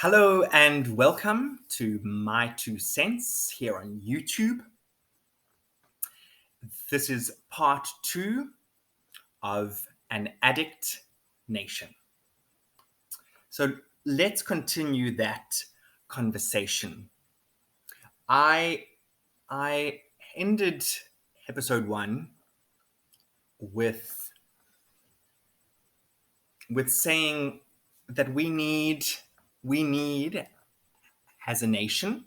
Hello and welcome to My Two Cents here on YouTube. This is part 2 of An Addict Nation. So let's continue that conversation. I ended episode 1 with saying that we need as a nation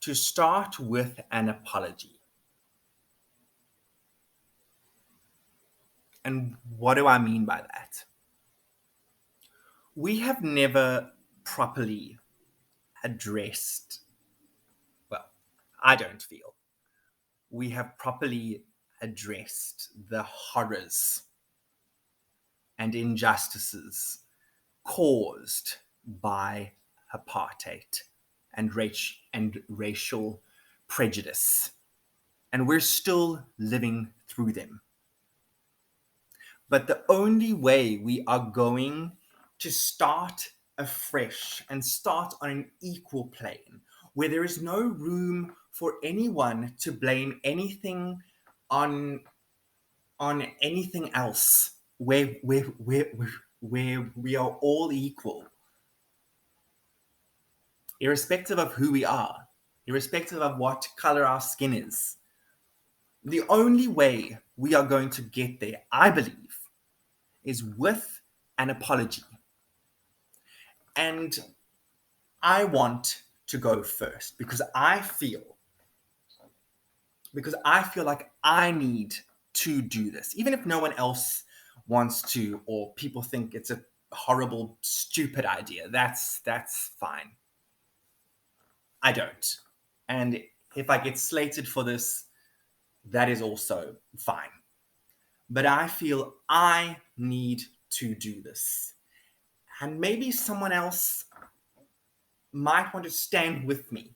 to start with an apology. And what do I mean by that? We have never properly addressed, well, I don't feel we have properly addressed the horrors and injustices caused by apartheid and racial prejudice. And we're still living through them. But the only way we are going to start afresh and start on an equal plane, where there is no room for anyone to blame anything on anything else, where we are all equal, irrespective of who we are, irrespective of what color our skin is. The only way we are going to get there, I believe, is with an apology. And I want to go first because I feel like I need to do this, even if no one else wants to, or people think it's a horrible, stupid idea. That's fine. I don't. And if I get slated for this, that is also fine. But I feel I need to do this. And maybe someone else might want to stand with me.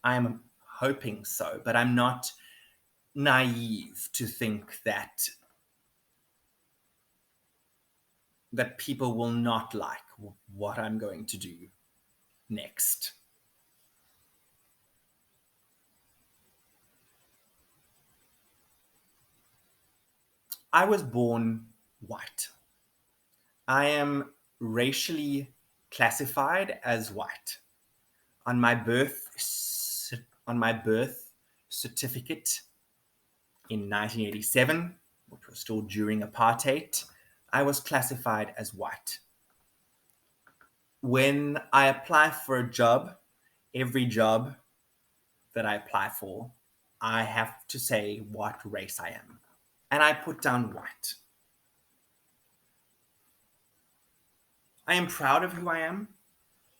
I'm hoping so, but I'm not naive to think that people will not like what I'm going to do next. I was born white. I am racially classified as white. On my birth certificate in 1987, which was still during apartheid, I was classified as white. When I apply for a job, every job that I apply for, I have to say what race I am. And I put down white. I am proud of who I am.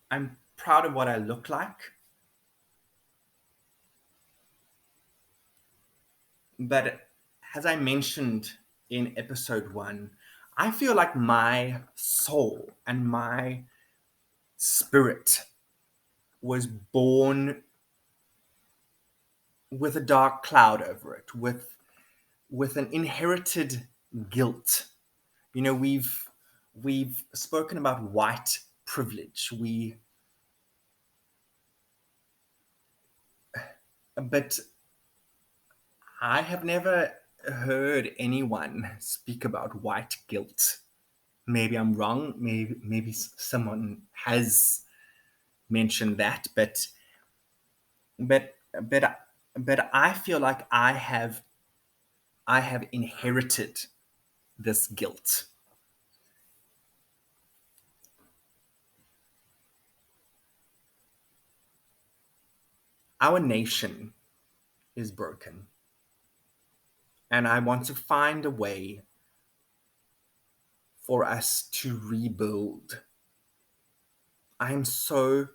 I'm proud of what I look like. But as I mentioned in episode 1, I feel like my soul and my spirit was born with a dark cloud over it, with an inherited guilt. You know, we've spoken about white privilege. But I have never heard anyone speak about white guilt. Maybe I'm wrong. Maybe someone has mentioned that, but but but I feel like I have inherited this guilt. Our nation is broken, and I want to find a way for us to rebuild. I am so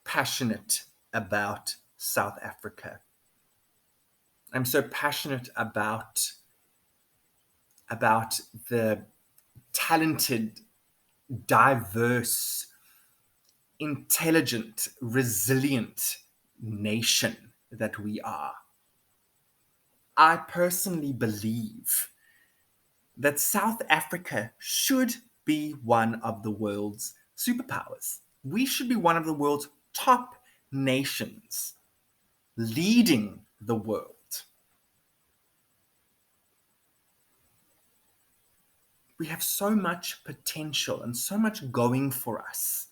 passionate about South Africa. I'm so passionate about the talented, diverse, intelligent, resilient nation that we are. I personally believe that South Africa should be one of the world's superpowers. We should be one of the world's top nations, leading the world. We have so much potential and so much going for us.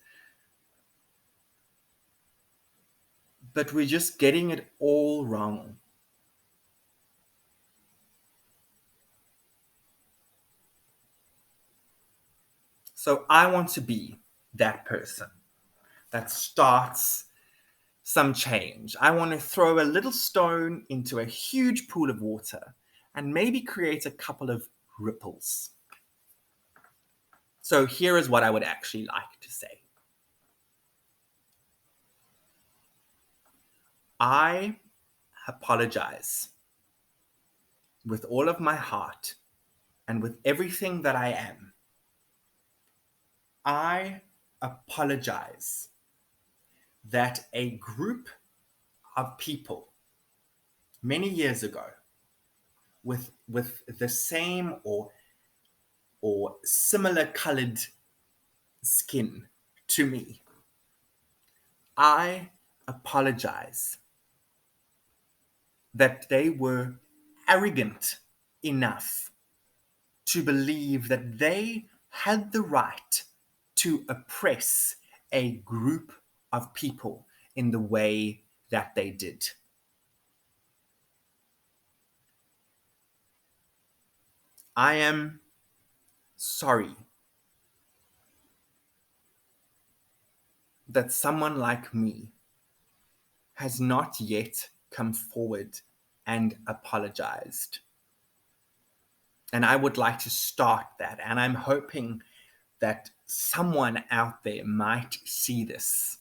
But we're just getting it all wrong. So I want to be that person that starts some change. I want to throw a little stone into a huge pool of water and maybe create a couple of ripples. So here is what I would actually like to say. I apologize with all of my heart and with everything that I am. I apologize that a group of people many years ago with the same or similar colored skin to me, I apologize that they were arrogant enough to believe that they had the right to oppress a group of people in the way that they did. I am sorry that someone like me has not yet come forward and apologized. And I would like to start that. And I'm hoping that someone out there might see this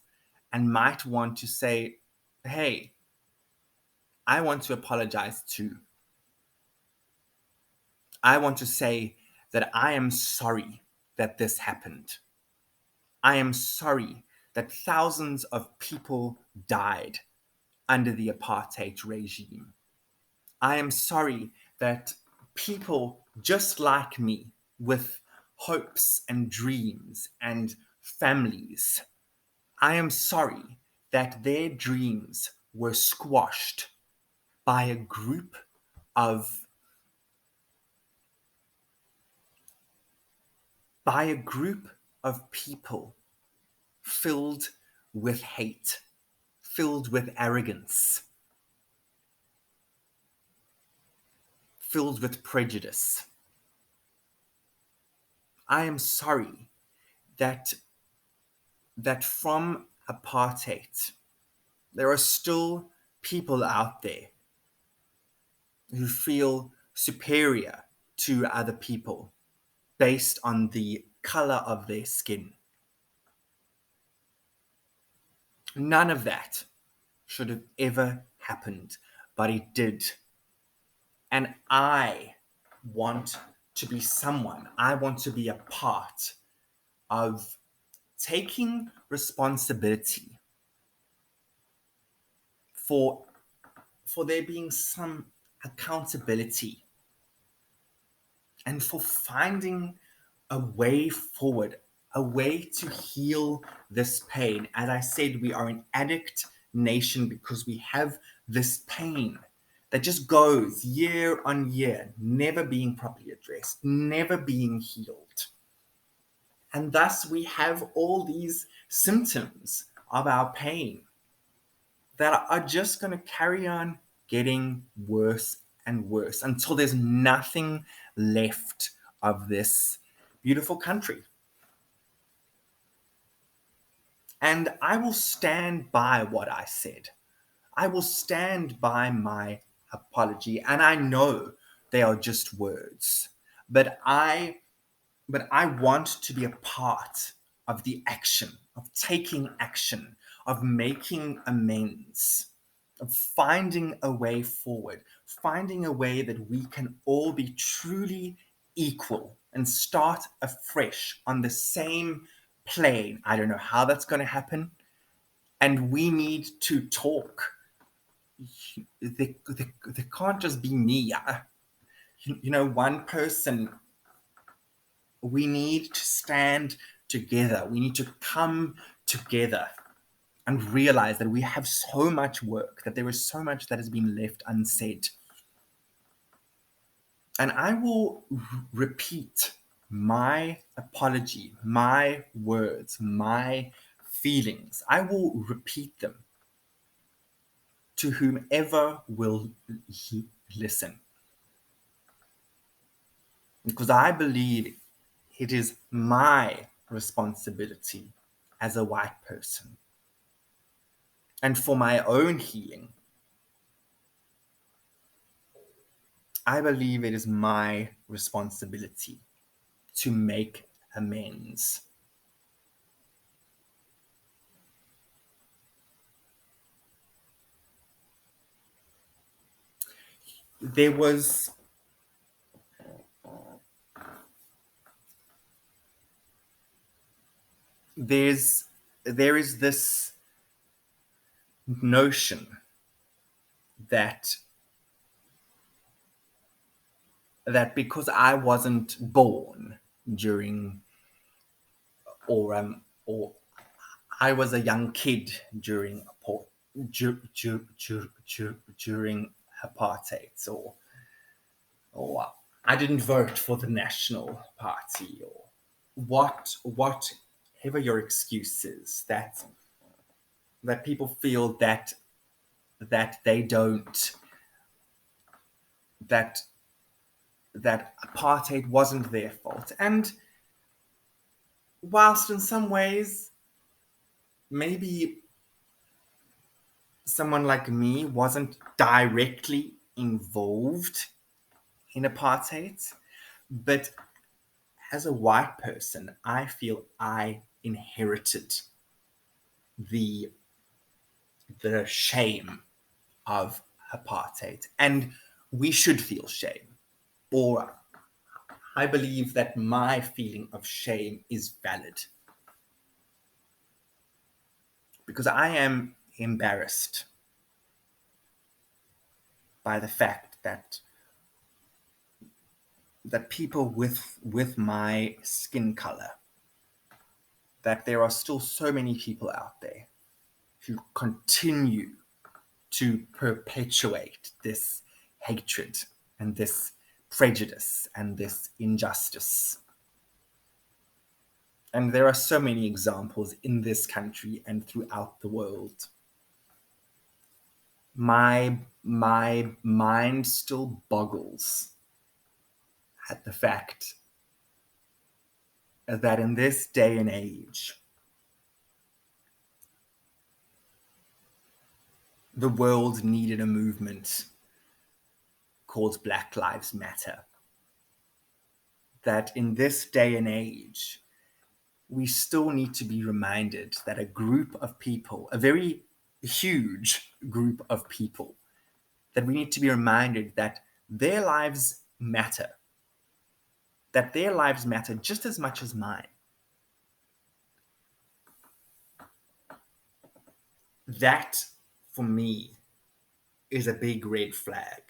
and might want to say, hey, I want to apologize too. I want to say that I am sorry that this happened. I am sorry that thousands of people died under the apartheid regime. I am sorry that people just like me, with hopes and dreams and families, I am sorry that their dreams were squashed by a group of people filled with hate, filled with arrogance, filled with prejudice. I am sorry that from apartheid, there are still people out there who feel superior to other people based on the color of their skin. None of that should have ever happened, but it did. And I want to be someone, I want to be a part of taking responsibility for there being some accountability and for finding a way forward, a way to heal this pain. As I said, we are an addict nation because we have this pain that just goes year on year, never being properly addressed, never being healed. And thus we have all these symptoms of our pain that are just going to carry on getting worse and worse until there's nothing left of this beautiful country. And I will stand by what I said. I will stand by my apology. And I know they are just words. But I want to be a part of the action, of taking action, of making amends, of finding a way forward, finding a way that we can all be truly equal and start afresh on the same plane. I don't know how that's going to happen. And we need to talk. There can't just be me. One person. We need to stand together. We need to come together and realize that we have so much work, that there is so much that has been left unsaid. And I will repeat my apology, my words, my feelings. I will repeat them to whomever will listen. Because I believe it is my responsibility as a white person. And for my own healing, I believe it is my responsibility to make amends. There was there is this notion that because I wasn't born during or I was a young kid during during apartheid, or I didn't vote for the National Party, or whatever your excuse is, that people feel that they don't that that apartheid wasn't their fault. And whilst in some ways maybe someone like me wasn't directly involved in apartheid, but as a white person, I feel I inherited the shame of apartheid, and we should feel shame. Or I believe that my feeling of shame is valid because I am embarrassed by the fact that people with my skin color, that there are still so many people out there who continue to perpetuate this hatred and this prejudice and this injustice. And there are so many examples in this country and throughout the world. My mind still boggles at the fact that in this day and age, the world needed a movement called Black Lives Matter. That in this day and age, we still need to be reminded that a group of people, a very huge group of people, that we need to be reminded that their lives matter, that their lives matter just as much as mine. That, for me, is a big red flag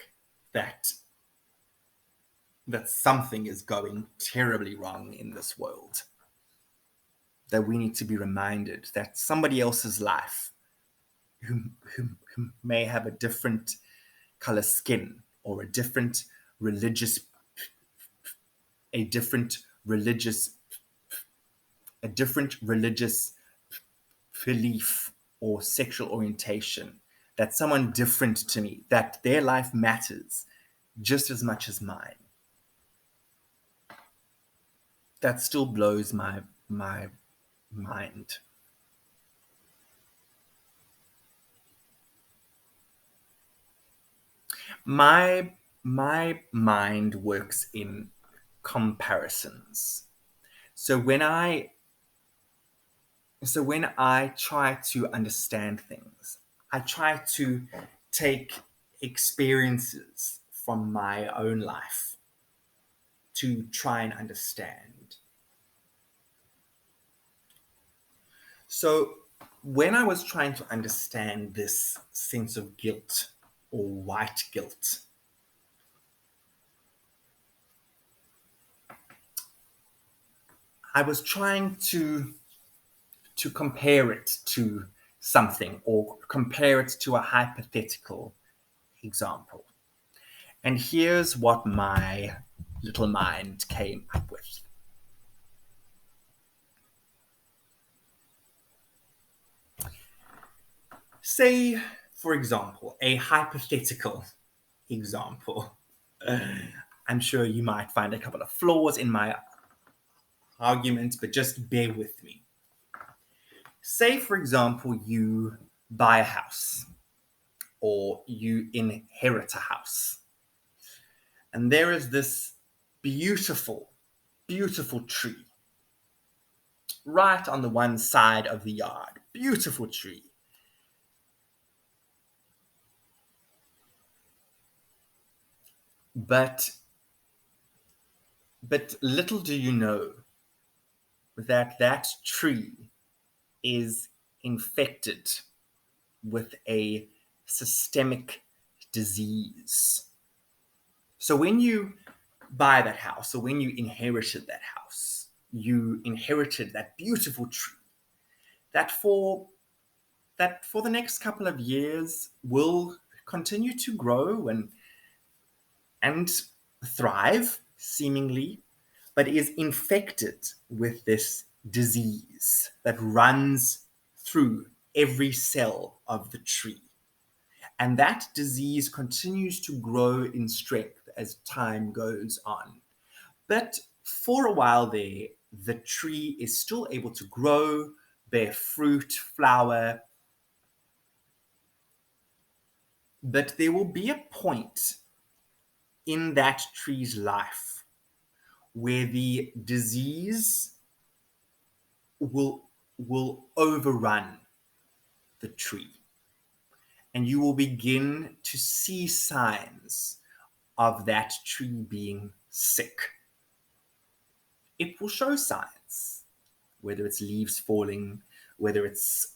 that something is going terribly wrong in this world. That we need to be reminded that somebody else's life, who may have a different color skin or a different religious a different religious belief or sexual orientation, that someone different to me, that their life matters just as much as mine. That still blows my mind. My mind works in comparisons. So when I try to understand things, I try to take experiences from my own life to try and understand. So when I was trying to understand this sense of guilt or white guilt, I was trying to compare it to something or compare it to a hypothetical example. And here's what my little mind came up with. Say, for example, a hypothetical example. I'm sure you might find a couple of flaws in my argument, but just bear with me. Say, for example, you buy a house or you inherit a house, and there is this beautiful, beautiful tree right on the one side of the yard. Beautiful tree. But little do you know that that tree is infected with a systemic disease. So when you buy that house, or when you inherited that house, you inherited that beautiful tree that for the next couple of years will continue to grow and thrive, seemingly, but is infected with this disease that runs through every cell of the tree. And that disease continues to grow in strength as time goes on. But for a while there, the tree is still able to grow, bear fruit, flower. But there will be a point in that tree's life where the disease will overrun the tree, and you will begin to see signs of that tree being sick. It will show signs, whether it's leaves falling, whether it's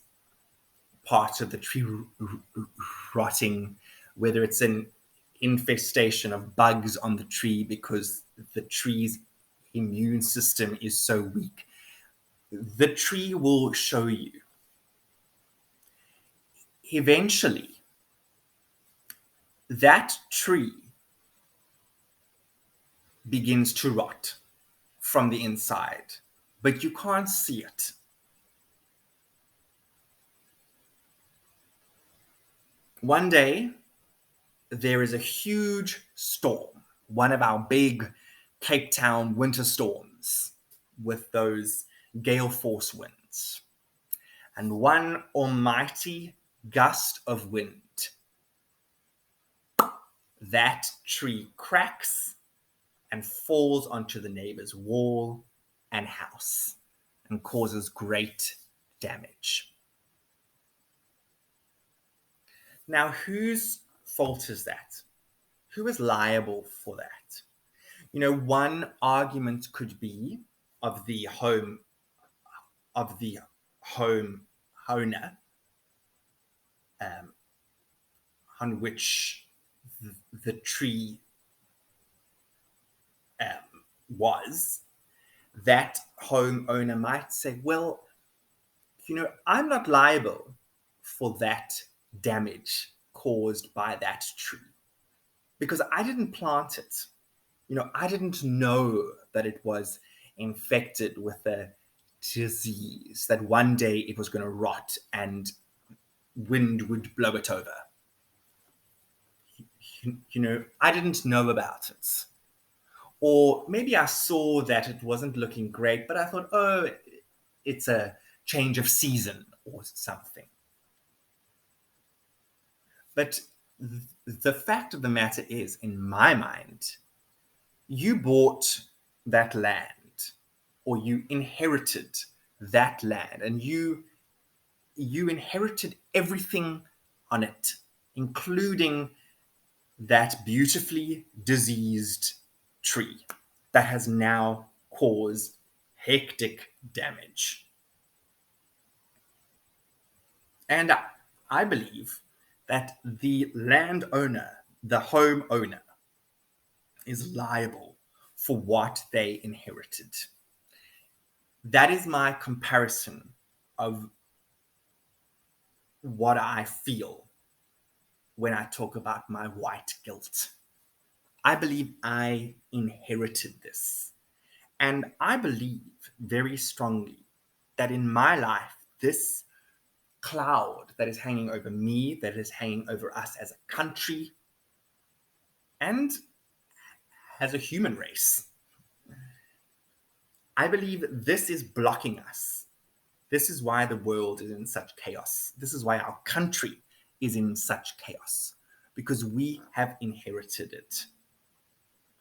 part of the tree rotting, whether it's an infestation of bugs on the tree because the tree's immune system is so weak. The tree will show you. Eventually, that tree begins to rot from the inside, but you can't see it. One day, there is a huge storm, one of our big Cape Town winter storms with those gale force winds. And one almighty gust of wind, that tree cracks and falls onto the neighbor's wall and house and causes great damage. Now, whose fault is that? Who is liable for that? One argument could be of the home owner, on which the tree was. That homeowner might say, well, I'm not liable for that damage caused by that tree because I didn't plant it. I didn't know that it was infected with a disease, that one day it was going to rot and wind would blow it over. I didn't know about it. Or maybe I saw that it wasn't looking great, but I thought, oh, it's a change of season or something. But the fact of the matter is, in my mind, you bought that land or you inherited that land, and you inherited everything on it, including that beautifully diseased tree that has now caused hectic damage. And I believe that the landowner, the homeowner, is liable for what they inherited. That is my comparison of what I feel when I talk about my white guilt. I believe I inherited this. And I believe very strongly that in my life, this cloud that is hanging over me, that is hanging over us as a country and as a human race, I believe this is blocking us. This is why the world is in such chaos. This is why our country is in such chaos, because we have inherited it.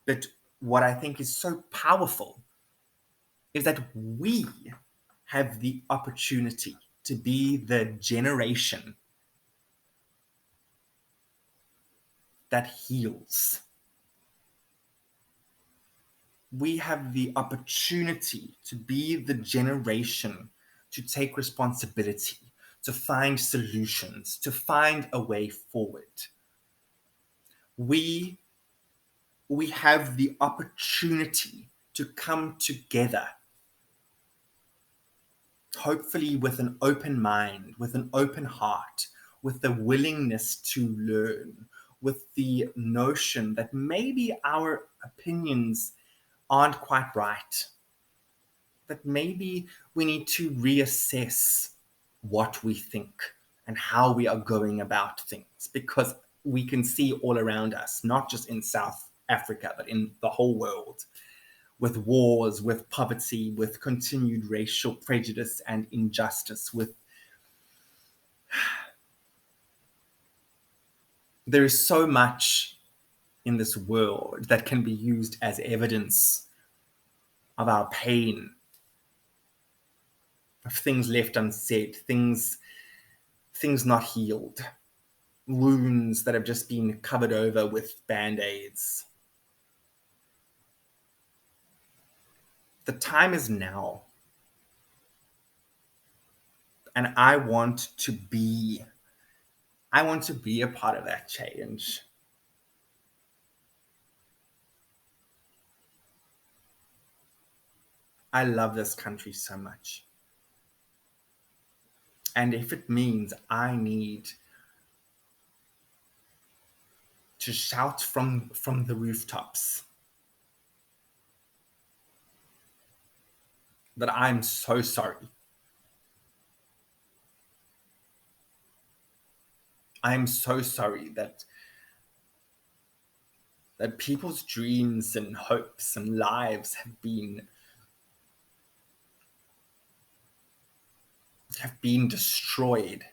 But what I think is so powerful is that we have the opportunity to be the generation that heals. We have the opportunity to be the generation to take responsibility, to find solutions, to find a way forward. We we have the opportunity to come together, hopefully with an open mind, with an open heart, with the willingness to learn, with the notion that maybe our opinions aren't quite right, that maybe we need to reassess what we think and how we are going about things, because we can see all around us, not just in South Africa, but in the whole world, with wars, with poverty, with continued racial prejudice and injustice, with there is so much in this world that can be used as evidence of our pain, of things left unsaid, things not healed, wounds that have just been covered over with band-aids. The time is now. And I want to be a part of that change. I love this country so much. And if it means I need to shout from the rooftops that I'm so sorry. I'm so sorry that people's dreams and hopes and lives have been destroyed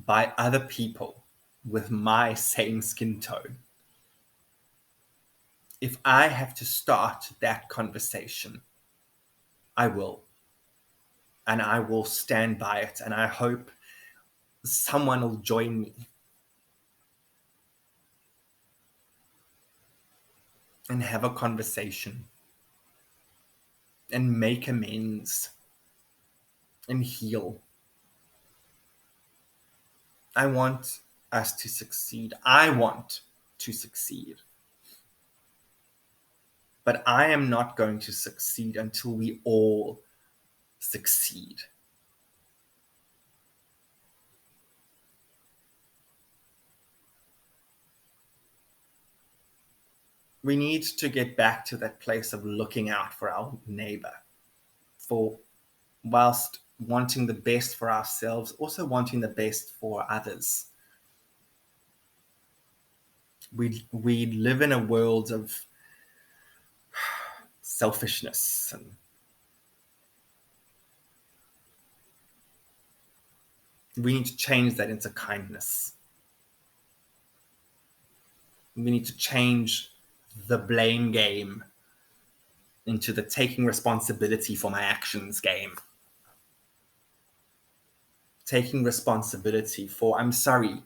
by other people with my same skin tone. If I have to start that conversation, I will. And I will stand by it. And I hope someone will join me and have a conversation and make amends and heal. I want us to succeed. I want to succeed. But I am not going to succeed until we all succeed. We need to get back to that place of looking out for our neighbor, for whilst wanting the best for ourselves, also wanting the best for others. We live in a world of selfishness, and we need to change that into kindness. We need to change the blame game into the taking responsibility for my actions game. Taking responsibility for, I'm sorry,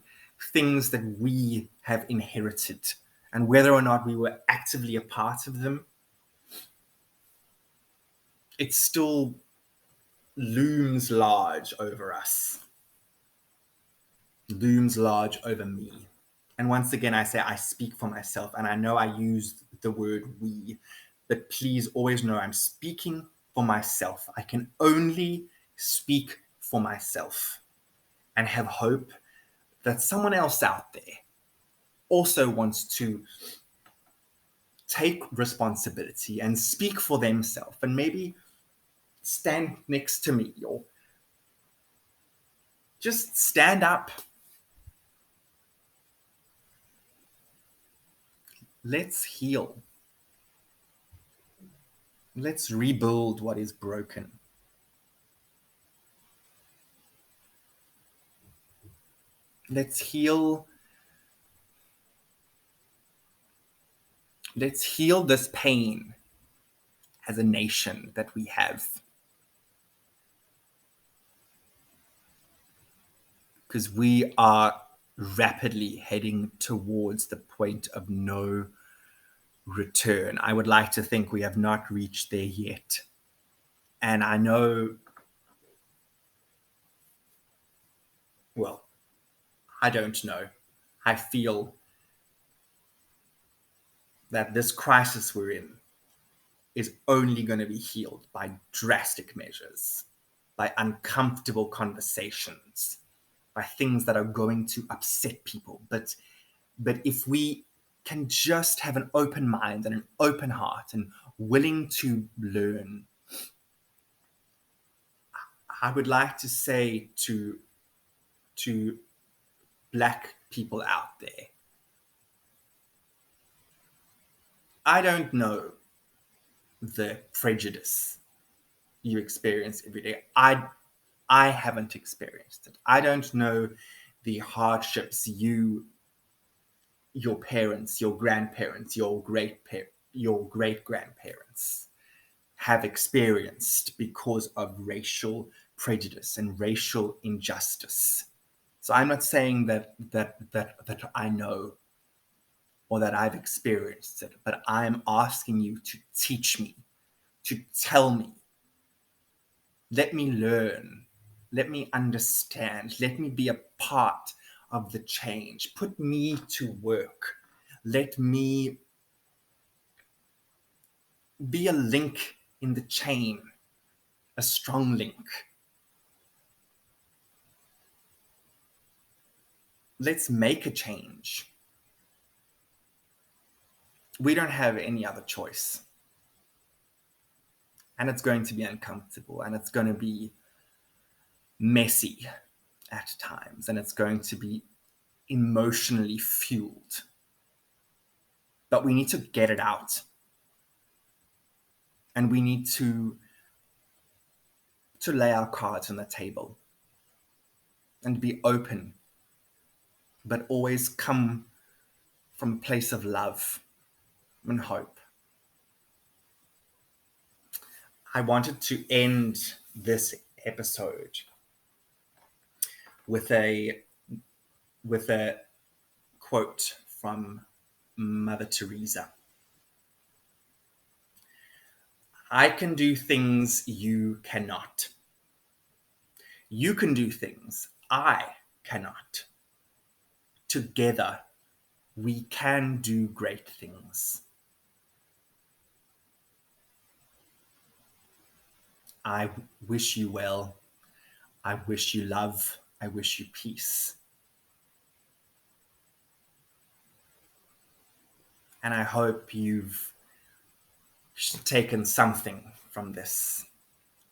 things that we have inherited, and whether or not we were actively a part of them, it still looms large over us, looms large over me. And once again, I say I speak for myself, and I know I use the word we, but please always know I'm speaking for myself. I can only speak for myself and have hope that someone else out there also wants to take responsibility and speak for themselves and maybe stand next to me or just stand up. Let's heal. Let's rebuild what is broken. Let's heal. Let's heal this pain as a nation that we have. Because we are rapidly heading towards the point of no return. I would like to think we have not reached there yet. And I know, well, I don't know. I feel that this crisis we're in is only going to be healed by drastic measures, by uncomfortable conversations, by things that are going to upset people. But if we can just have an open mind and an open heart and willing to learn, I would like to say to Black people out there, I don't know the prejudice you experience every day. I haven't experienced it. I don't know the hardships your parents, your grandparents, your great grandparents have experienced because of racial prejudice and racial injustice. So I'm not saying that I know or that I've experienced it, but I'm asking you to teach me, to tell me. Let me learn. Let me understand. Let me be a part of the change. Put me to work. Let me be a link in the chain, a strong link. Let's make a change. We don't have any other choice. And it's going to be uncomfortable and it's going to be messy at times and it's going to be emotionally fueled. But we need to get it out. And we need to lay our cards on the table and be open, but always come from a place of love and hope. I wanted to end this episode with a quote from Mother Teresa. I can do things you cannot. You can do things I cannot. Together, we can do great things. I wish you well. I wish you love. I wish you peace. And I hope you've taken something from this.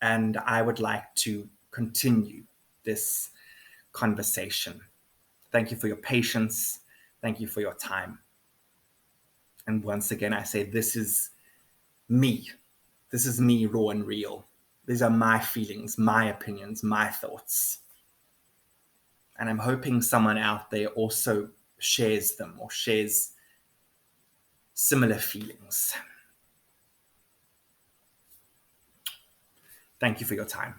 And I would like to continue this conversation. Thank you for your patience. Thank you for your time. And once again, I say, this is me. This is me, raw and real. These are my feelings, my opinions, my thoughts. And I'm hoping someone out there also shares them or shares similar feelings. Thank you for your time.